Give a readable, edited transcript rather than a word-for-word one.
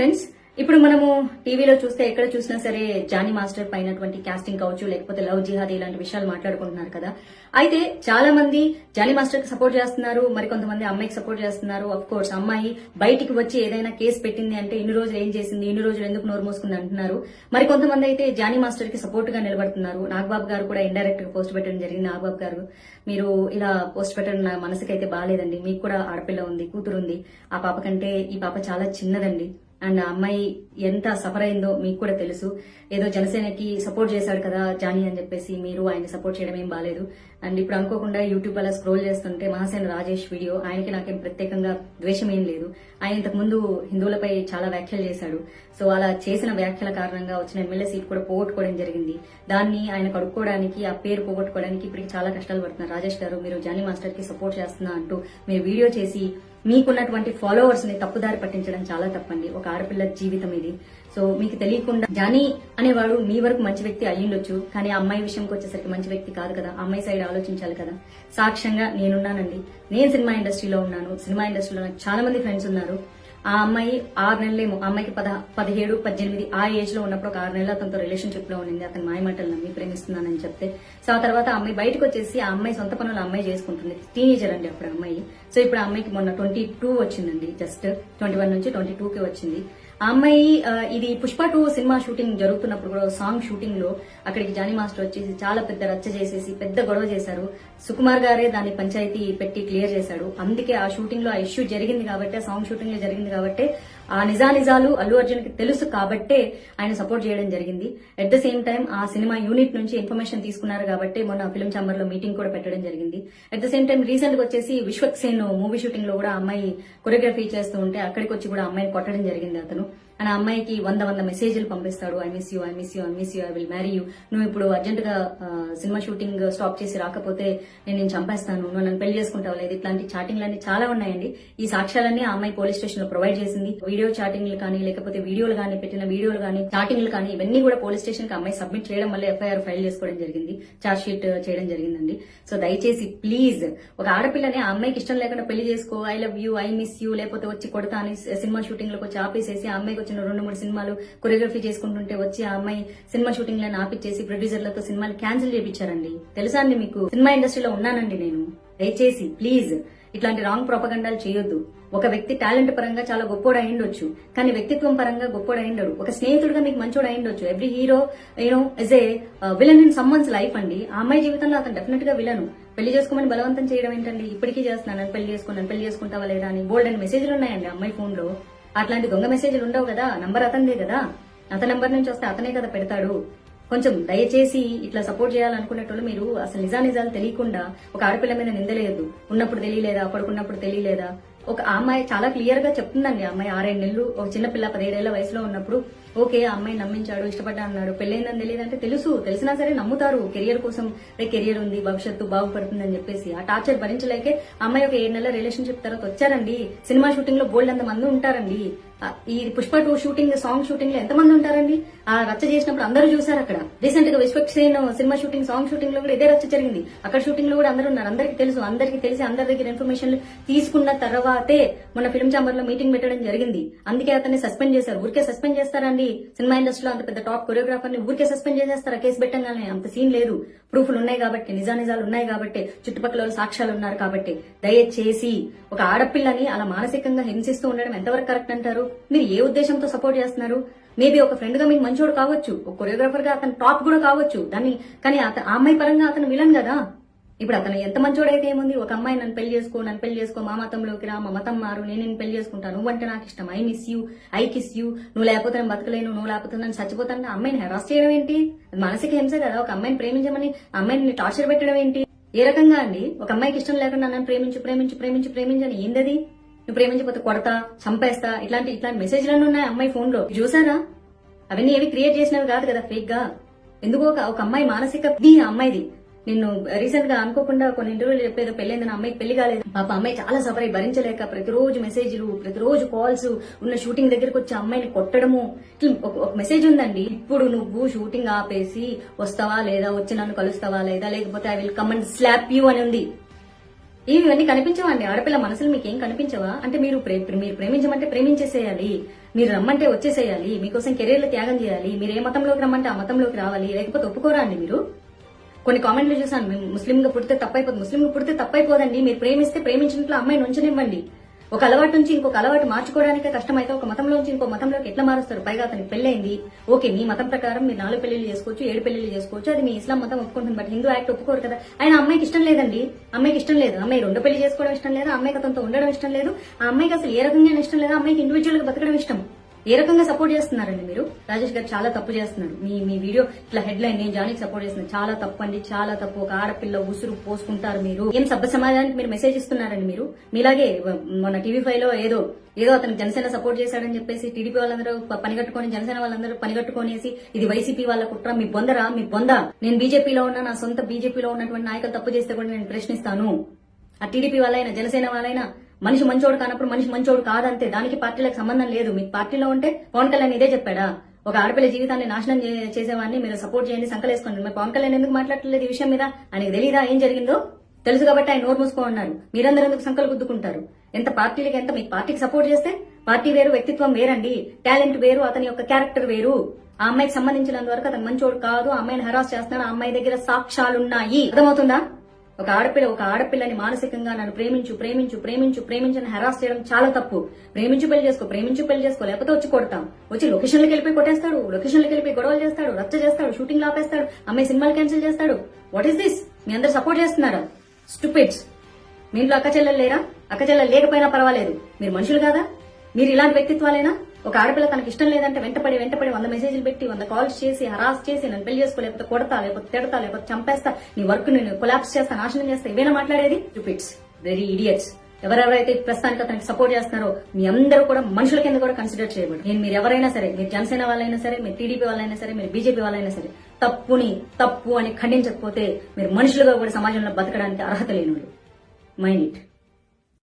Friends, ఇప్పుడు మనము టీవీలో చూస్తే ఎక్కడ చూసినా సరే జానీ మాస్టర్ పైనటువంటి కాస్టింగ్ కావచ్చు, లేకపోతే లవ్ జిహాద్ ఇలాంటి విషయాలు మాట్లాడుకుంటున్నారు కదా. అయితే చాలా మంది జానీ మాస్టర్ కి సపోర్ట్ చేస్తున్నారు, మరి కొంతమంది అమ్మాయికి సపోర్ట్ చేస్తున్నారు. అఫ్ కోర్స్ అమ్మాయి బయటికి వచ్చి ఏదైనా కేసు పెట్టింది అంటే ఇన్ని రోజులు ఏం చేసింది, ఇన్ని రోజులు ఎందుకు నోరు మోసుకుంది అంటున్నారు. మరి కొంతమంది అయితే జానీ మాస్టర్ కి సపోర్ట్ గా నిలబడుతున్నారు. నాగబాబు గారు కూడా ఇండైరెక్ట్ గా పోస్ట్ పెట్టడం జరిగింది. నాగబాబు గారు, మీరు ఇలా పోస్ట్ పెట్టడం నా మనసుకైతే బాగాలేదండి. మీకు కూడా ఆడపిల్ల ఉంది, కూతురు ఉంది. ఆ పాప కంటే ఈ పాప చాలా చిన్నదండి. అండ్ ఆ అమ్మాయి ఎంత సఫర్ అయిందో మీకు కూడా తెలుసు. ఏదో జనసేనకి సపోర్ట్ చేశాడు కదా జానీ అని చెప్పేసి మీరు ఆయన సపోర్ట్ చేయడం ఏం బాలేదు. అండ్ ఇప్పుడు అనుకోకుండా యూట్యూబ్ అలా స్క్రోల్ చేస్తుంటే మహాసేన రాజేష్ వీడియో, ఆయనకి నాకేం ప్రత్యేకంగా ద్వేషం ఏం లేదు. ఆయన ఇంతకు ముందు హిందువులపై చాలా వ్యాఖ్యలు చేశాడు. సో అలా చేసిన వ్యాఖ్యల కారణంగా వచ్చిన ఎమ్మెల్యే సీట్ కూడా పోగొట్టుకోవడం జరిగింది. దాన్ని ఆయన కడుక్కోవడానికి, ఆ పేరు పోగొట్టుకోవడానికి ఇప్పుడు చాలా కష్టాలు పడుతున్నారు. రాజేష్ గారు, మీరు జానీ మాస్టర్ కి సపోర్ట్ చేస్తున్నా అంటూ మీరు వీడియో చేసి మీకున్నటువంటి ఫాలోవర్స్ ని తప్పుదారి పట్టించడం చాలా తప్పండి. ఒక ఆడపిల్ల జీవితం ఇది. సో మీకు తెలియకుండా జానీ అనేవాడు మీ వరకు మంచి వ్యక్తి అయ్యుండొచ్చు, కానీ ఆ అమ్మాయి విషయంకి వచ్చేసరికి మంచి వ్యక్తి కాదు కదా. అమ్మాయి సైడ్ ఆలోచించాలి కదా. సాక్ష్యంగా నేనున్నానండి. నేను సినిమా ఇండస్ట్రీలో ఉన్నాను. సినిమా ఇండస్ట్రీలో నాకు చాలా మంది ఫ్రెండ్స్ ఉన్నారు. ఆ అమ్మాయి 6 నెలలేమో, ఆ అమ్మాయికి 17, 18 ఆ ఏజ్ లో ఉన్నప్పుడు ఒక 6 నెలలు అతనితో రిలేషన్షిప్ లో ఉండింది. అతని మాయమాటలు నమ్మి ప్రేమిస్తున్నానని చెప్తే, సో ఆ తర్వాత ఆ అమ్మాయి బయటకు వచ్చేసి ఆ అమ్మాయి సొంత పనులు ఆ అమ్మాయి చేసుకుంటుంది. టీనేజర్ అండి అప్పుడు అమ్మాయి. సో ఇప్పుడు ఆ అమ్మాయికి మొన్న 22 వచ్చిందండి. జస్ట్ 21 నుంచి 22కి వచ్చింది. ఆ అమ్మాయి ఇది పుష్ప 2 సినిమా షూటింగ్ జరుగుతున్నప్పుడు కూడా సాంగ్ షూటింగ్ లో అక్కడికి జానీ మాస్టర్ వచ్చేసి చాలా పెద్ద రచ్చ చేసేసి పెద్ద గొడవ చేశారు. సుకుమార్ గారే దాన్ని పంచాయతీ పెట్టి క్లియర్ చేశాడు. అందుకే ఆ షూటింగ్ లో ఆ ఇష్యూ జరిగింది కాబట్టి, ఆ సాంగ్ షూటింగ్ లో జరిగింది కాబట్టి, ఆ నిజాలు అల్లు అర్జున్ కి తెలుసు కాబట్టే ఆయన సపోర్ట్ చేయడం జరిగింది. అట్ ద సేమ్ టైం ఆ సినిమా యూనిట్ నుంచి ఇన్ఫర్మేషన్ తీసుకున్నారు కాబట్టి మొన్న ఫిల్మ్ ఛాంబర్ లో మీటింగ్ కూడా పెట్టడం జరిగింది. At the same time recent గా వచ్చేసి విశ్వక్సేన్ మూవీ షూటింగ్ లో కూడా అమ్మాయి కొరియోగ్రఫీ చేస్తూ ఉంటే అక్కడికి వచ్చి కూడా అమ్మాయిని కొట్టడం జరిగింది అతను. అండ్ ఆ అమ్మాయికి 100 మెసేజ్లు పంపిస్తాడు. I miss you, I miss you, I miss you, I will marry you, నువ్వు ఇప్పుడు అర్జెంట్ గా సినిమా షూటింగ్ స్టాప్ చేసి రాకపోతే నేను చంపేస్తాను, నువ్వు నన్ను పెళ్లి చేసుకుంటావు లేదు, ఇట్లాంటి చాటింగ్లన్నీ చాలా ఉన్నాయండి. ఈ సాక్ష్యాలన్నీ ఆ అమ్మాయి పోలీస్ స్టేషన్ లో ప్రొవైడ్ చేసింది. వీడియో చాటింగ్లు కానీ, లేకపోతే వీడియోలు కానీ, పెట్టిన వీడియోలు కానీ, చాటింగ్లు కానీ, ఇవన్నీ కూడా పోలీస్ స్టేషన్ కి అమ్మాయి సబ్మిట్ చేయడం వల్ల ఎఫ్ఐఆర్ ఫైల్ చేసుకోవడం జరిగింది, చార్జ్ షీట్ చేయడం జరిగిందండి. సో దయచేసి ప్లీజ్, ఒక ఆడపిల్లని ఆ అమ్మాయికి ఇష్టం లేకుండా పెళ్లి చేసుకో, I love you, I miss you, లేకపోతే వచ్చి కొడతా అని సినిమా షూటింగ్ లోకి వచ్చి ఆపేసేసి, ఆ అమ్మాయికి వచ్చిన 2-3 సినిమాలు కొరియోగ్రఫీ చేసుకుంటుంటే వచ్చి ఆ అమ్మాయి సినిమా షూటింగ్ లను ఆపిచ్చేసి ప్రొడ్యూసర్లతో సినిమాలు క్యాన్సిల్ చేయించారండి. తెలుసా అండి మీకు? సినిమా ఇండస్ట్రీలో ఉన్నానండి నేను. దయచేసి ప్లీజ్ ఇట్లాంటి రాంగ్ ప్రొపగండాలు చేయొద్దు. ఒక వ్యక్తి టాలెంట్ పరంగా చాలా గొప్పోడు అయిండొచ్చు, కానీ వ్యక్తిత్వం పరంగా గొప్పోడు అయిండడు. ఒక స్నేహితుడుగా మీకు మంచోడు అయిండొచ్చు. Every hero is a villain in someone's life అండి. ఆ అమ్మాయి జీవితంలో అతను డెఫినెట్ గా విలను. పెళ్లి చేసుకోమని బలవంతం చేయడం ఏంటండి? ఇప్పటికీ చేస్తున్నాను, పెళ్లి చేసుకుంటావా లేదా అని బోల్డ్ అని మెసేజ్లు ఉన్నాయండి అమ్మాయి ఫోన్ లో. అట్లాంటి దొంగ మెసేజ్లు ఉండవు కదా. నంబర్ అతనిదే కదా, అతని నంబర్ నుంచి వస్తే అతనే కదా పెడతాడు. కొంచెం దయచేసి ఇట్లా సపోర్ట్ చేయాలనుకునేటోళ్ళు మీరు అసలు నిజాలు తెలియకుండా ఒక ఆడపిల్ల మీద నిందలేయద్దు. ఉన్నప్పుడు తెలియలేదా, పడుకున్నప్పుడు తెలియలేదా? ఒక అమ్మాయి చాలా క్లియర్ గా చెప్తుందండి. అమ్మాయి 6 నెలలు ఒక చిన్నపిల్ల 17 ఏళ్ల వయసులో ఉన్నప్పుడు ఓకే ఆ అమ్మాయి నమ్మించాడు, ఇష్టపడ్డా అన్నాడు, పెళ్ళైందని తెలియదంటే తెలిసినా సరే నమ్ముతారు. కెరియర్ కోసం కెరియర్ ఉంది, భవిష్యత్తు బాగుపడుతుందని చెప్పేసి ఆ టార్చర్ భరించలేకే అమ్మాయి ఒక 7 నెలల రిలేషన్షిప్ తర్వాత వచ్చారండి. సినిమా షూటింగ్ లో బోల్డ్ అంత మంది ఉంటారండి. ఈ పుష్ప 2 షూటింగ్, సాంగ్ షూటింగ్ లో ఎంతమంది ఉంటారండి? ఆ రచ్చ చేసినప్పుడు అందరూ చూసారు. అక్కడ రీసెంట్ గా Vishwaksen cinema shooting, song shooting లో కూడా ఇదే రచ్చ జరిగింది. అక్కడ షూటింగ్ లో కూడా అందరూ ఉన్నారు. అందరికి తెలిసి అందరి దగ్గర ఇన్ఫర్మేషన్ తీసుకున్న తర్వాతే మొన్న ఫిల్మ్ ఛాంబర్ లో మీటింగ్ పెట్టడం జరిగింది. అందుకే అతన్ని సస్పెండ్ చేశారు. ఊరికే సస్పెండ్ చేస్తారండి? సినిమా ఇండస్ట్రీలో అంత పెద్ద టాప్ కొరియోగ్రాఫర్ ని ఊరికే సస్పెండ్ చేసేస్తారా? కేసు పెట్టంగానే? అంత సీన్ లేదు. ప్రూఫ్లు ఉన్నాయి కాబట్టి, నిజాలు ఉన్నాయి కాబట్టి, చుట్టుపక్కల సాక్ష్యాలు ఉన్నారు కాబట్టి, దయచేసి ఒక ఆడపిల్లని అలా మానసికంగా హింసిస్తూ ఉండడం ఎంతవరకు కరెక్ట్ అంటారు? మీరు ఏ ఉద్దేశంతో సపోర్ట్ చేస్తున్నారు? మేబీ ఒక ఫ్రెండ్ గా మీకు మంచోడు కావచ్చు, ఒక కొరియోగ్రాఫర్ గా అతను టాప్ కూడా కావచ్చు, కానీ ఆ అమ్మాయి పరంగా అతను విలన్ కదా. ఇప్పుడు అతను ఎంత మంచోడైతే ఏముంది? ఒక అమ్మాయి నన్ను పెళ్లి చేసుకో, మా మతంలోకి రా, మా మతం మారు, నేను పెళ్లి చేసుకుంటాను, నువ్వంటే నాకు ఇష్టం, I miss you, I kiss you, నువ్వు లేకపోతే నేను బతకలేను, నువ్వు లేకపోతే నేను చచ్చిపోతాను. అమ్మాయిని హెరాస్ చేయడం ఏంటి? మానసిక హింస కదా. ఒక అమ్మాయిని ప్రేమించమని అమ్మాయిని టార్చర్ పెట్టడం ఏంటి? ఏ రకంగా అండి? ఒక అమ్మాయికి ఇష్టం లేకుండా నన్ను ప్రేమించని ఏందది? నువ్వు ప్రేమించకపోతే కొడతా, చంపేస్తా, ఇట్లాంటి మెసేజ్లన్నీ ఉన్నాయి అమ్మాయి ఫోన్ లో. చూసారా? అవన్నీ ఏవి క్రియేట్ చేసినవి కాదు కదా ఫేక్ గా. ఎందుకో ఒక అమ్మాయి మానసిక అమ్మాయిది. నిన్ను రీసెంట్ గా అనుకోకుండా కొన్ని ఇంటర్వ్యూలు చెప్పేదో పెళ్లైందని అమ్మాయికి పెళ్లి కాలేదు. పాప అమ్మాయి చాలా సఫర్ అయి భరించలేక ప్రతిరోజు మెసేజ్లు, ప్రతిరోజు కాల్స్, ఉన్న షూటింగ్ దగ్గరకు వచ్చి అమ్మాయిని కొట్టడము. ఒక మెసేజ్ ఉందండి, ఇప్పుడు నువ్వు షూటింగ్ ఆపేసి వస్తావా లేదా, వచ్చి నన్ను కలుస్తావా లేదా, లేకపోతే I will come and slab you అని ఉంది. ఇవన్నీ కనిపించవా అండి? ఆడపిల్ల మనసులు మీకేం కనిపించవా? అంటే మీరు ప్రేమించమంటే ప్రేమించేసేయాలి. మీరు రమ్మంటే వచ్చేసేయాలి, మీకోసం కెరీర్లు త్యాగం చేయాలి, మీరు ఏ మతంలోకి రమ్మంటే ఆ మతంలోకి రావాలి, లేకపోతే ఒప్పుకోరా అండి మీరు? కొన్ని కామెంట్లు చూసాను, మేము ముస్లింగా పుడితే తప్పైపోతుంది. ముస్లింగా పుడితే తప్పైపోదండి, మీరు ప్రేమిస్తే ప్రేమించినట్లు అమ్మాయిని ఉంచనివ్వండి. ఒక అలవాటు నుంచి ఇంకొక అలవాటు మార్చుకోవడానికే కష్టమైతే ఒక మతంలోంచి ఇంకో మతంలోకి ఎట్లా మారుస్తారు? పైగా అతనికి పెళ్ళైంది, ఓకే, మీ మతం ప్రకారం మీరు 4 పెళ్లిళ్ళు చేసుకోవచ్చు, 7 పెళ్లిళ్ళు చేసుకోవచ్చు, అది మీ ఇస్లాం మతం ఒప్పుకుంటుంది. బట్ హిందూ యాక్ట్ ఒప్పుకోరు కదా. ఆయన అమ్మాయికి ఇష్టం లేదండి, అమ్మాయికి ఇష్టం లేదు, అమ్మాయి 2 పెళ్లి చేసుకోవడం ఇష్టం లేదు, అమ్మాయికి అతనితో ఉండడం ఇష్టం లేదు, ఆ అమ్మాయికి అసలు ఏ రకంగా ఇష్టం లేదు, అమ్మాయికి ఇండివిజువల్ గా బతకడం ఇష్టం. ఏ రకంగా సపోర్ట్ చేస్తున్నారండి మీరు? రాజేష్ గారు చాలా తప్పు చేస్తున్నారు. మీ వీడియో ఇట్లా హెడ్ లైన్ నేను జానీకి సపోర్ట్ చేస్తున్నాను, చాలా తప్పు అండి, చాలా తప్పు. ఒక ఆడపిల్ల ఉసురు పోసుకుంటారు మీరు. ఏం సభ్య సమాజానికి మీరు మెసేజ్ ఇస్తున్నారండి మీరు? మీలాగే మన టీవీ5 లో ఏదో అతను జనసేన సపోర్ట్ చేశాడని చెప్పేసి టీడీపీ వాళ్ళందరూ పనిగట్టుకొని, జనసేన వాళ్ళందరూ పనిగట్టుకొనేసి ఇది వైసీపీ వాళ్ళ కుట్ర, మీ బొందరా, మీ బొంద. నేను బీజేపీలో ఉన్నా, నా సొంత బీజేపీలో ఉన్నటువంటి నాయకులు తప్పు చేస్తే కూడా నేను ప్రశ్నిస్తాను. ఆ టీడీపీ వాళ్ళైనా జనసేన వాళ్ళైనా మనిషి మంచోడు కానప్పుడు మనిషి మంచోడు కాదంతే. దానికి పార్టీలకు సంబంధం లేదు. మీకు పార్టీలో ఉంటే పవన్ కళ్యాణ్ ఇదే చెప్పాడా? ఒక ఆడపిల్ల జీవితాన్ని నాశనం చేసేవాడిని మీరు సపోర్ట్ చేయండి, సంకలేసుకోండి. మరి పవన్ కళ్యాణ్ ఎందుకు మాట్లాడలేదు ఈ విషయం మీద? ఆయనకు తెలీదా ఏం జరిగిందో? తెలుసు కాబట్టి ఆయన నోరు మూసుకో ఉన్నారు. మీరందరూ ఎందుకు సంకలు గుద్దుకుంటారు? ఎంత పార్టీలకి ఎంత మీకు పార్టీకి సపోర్ట్ చేస్తే పార్టీ వేరు, వ్యక్తిత్వం వేరండి, టాలెంట్ వేరు, అతని యొక్క క్యారెక్టర్ వేరు. ఆ అమ్మాయికి సంబంధించినంత వరకు అతను మంచోడు కాదు, ఆ అమ్మాయిని హరాస్ చేస్తున్నాడు, ఆ అమ్మాయి దగ్గర సాక్ష్యాలున్నాయి. అర్థమవుతుందా? ఒక ఆడపిల్లని మానసికంగా నన్ను ప్రేమించని హెరాస్ చేయడం చాలా తప్పు. ప్రేమించు పెళ్లి చేసుకో, లేకపోతే వచ్చి కొడతాం. వచ్చి లొకేషన్లకు వెళ్ళిపోయి కొట్టేస్తాడు, లొకేషన్లకు వెళ్ళిపోయి గొడవలు చేస్తాడు, రచ్చ చేస్తాడు, షూటింగ్ ఆపేస్తాడు, అమ్మాయి సినిమాలు క్యాన్సిల్ చేస్తాడు. What is this? మీ అందరు సపోర్ట్ చేస్తున్నారా? స్టూపిడ్స్. మీ ఇంట్లో అక్క చెల్లెలు లేరా? అక్క చెల్లెలు లేకపోయినా పర్వాలేదు, మీరు మనుషులు కాదా? మీరు ఇలాంటి వ్యక్తిత్వాలేనా? ఒక ఆడపిల్ల తనకి ఇష్టం లేదంటే వెంటపడి 100 మెసేజ్లు పెట్టి 100 కాల్స్ చేసి హరాస్ చేసి నన్ను పెళ్లి చేసుకో, లేకపోతే కొడతా, లేకపోతే తిడతా, లేకపోతే చంపేస్తా, నీ వర్క్ నేను కొలాప్స్ చేస్తా, నాశనం చేస్తా, ఇవేనా మాట్లాడేది? Stupids, very idiots. ఎవరెవరైతే ప్రస్తుతానికి అతనికి సపోర్ట్ చేస్తున్నారో మీ అందరూ కూడా మనుషుల కింద కూడా కన్సిడర్ చేయబడి. మీరు ఎవరైనా సరే, మీరు జనసేన వాళ్ళైనా సరే, మీరు టీడీపీ వాళ్ళైనా సరే, మీరు బీజేపీ వాళ్ళైనా సరే, తప్పు అని ఖండించకపోతే మీరు మనుషులుగా కూడా సమాజంలో బతకడానికి అర్హత లేనుడు. Mind it.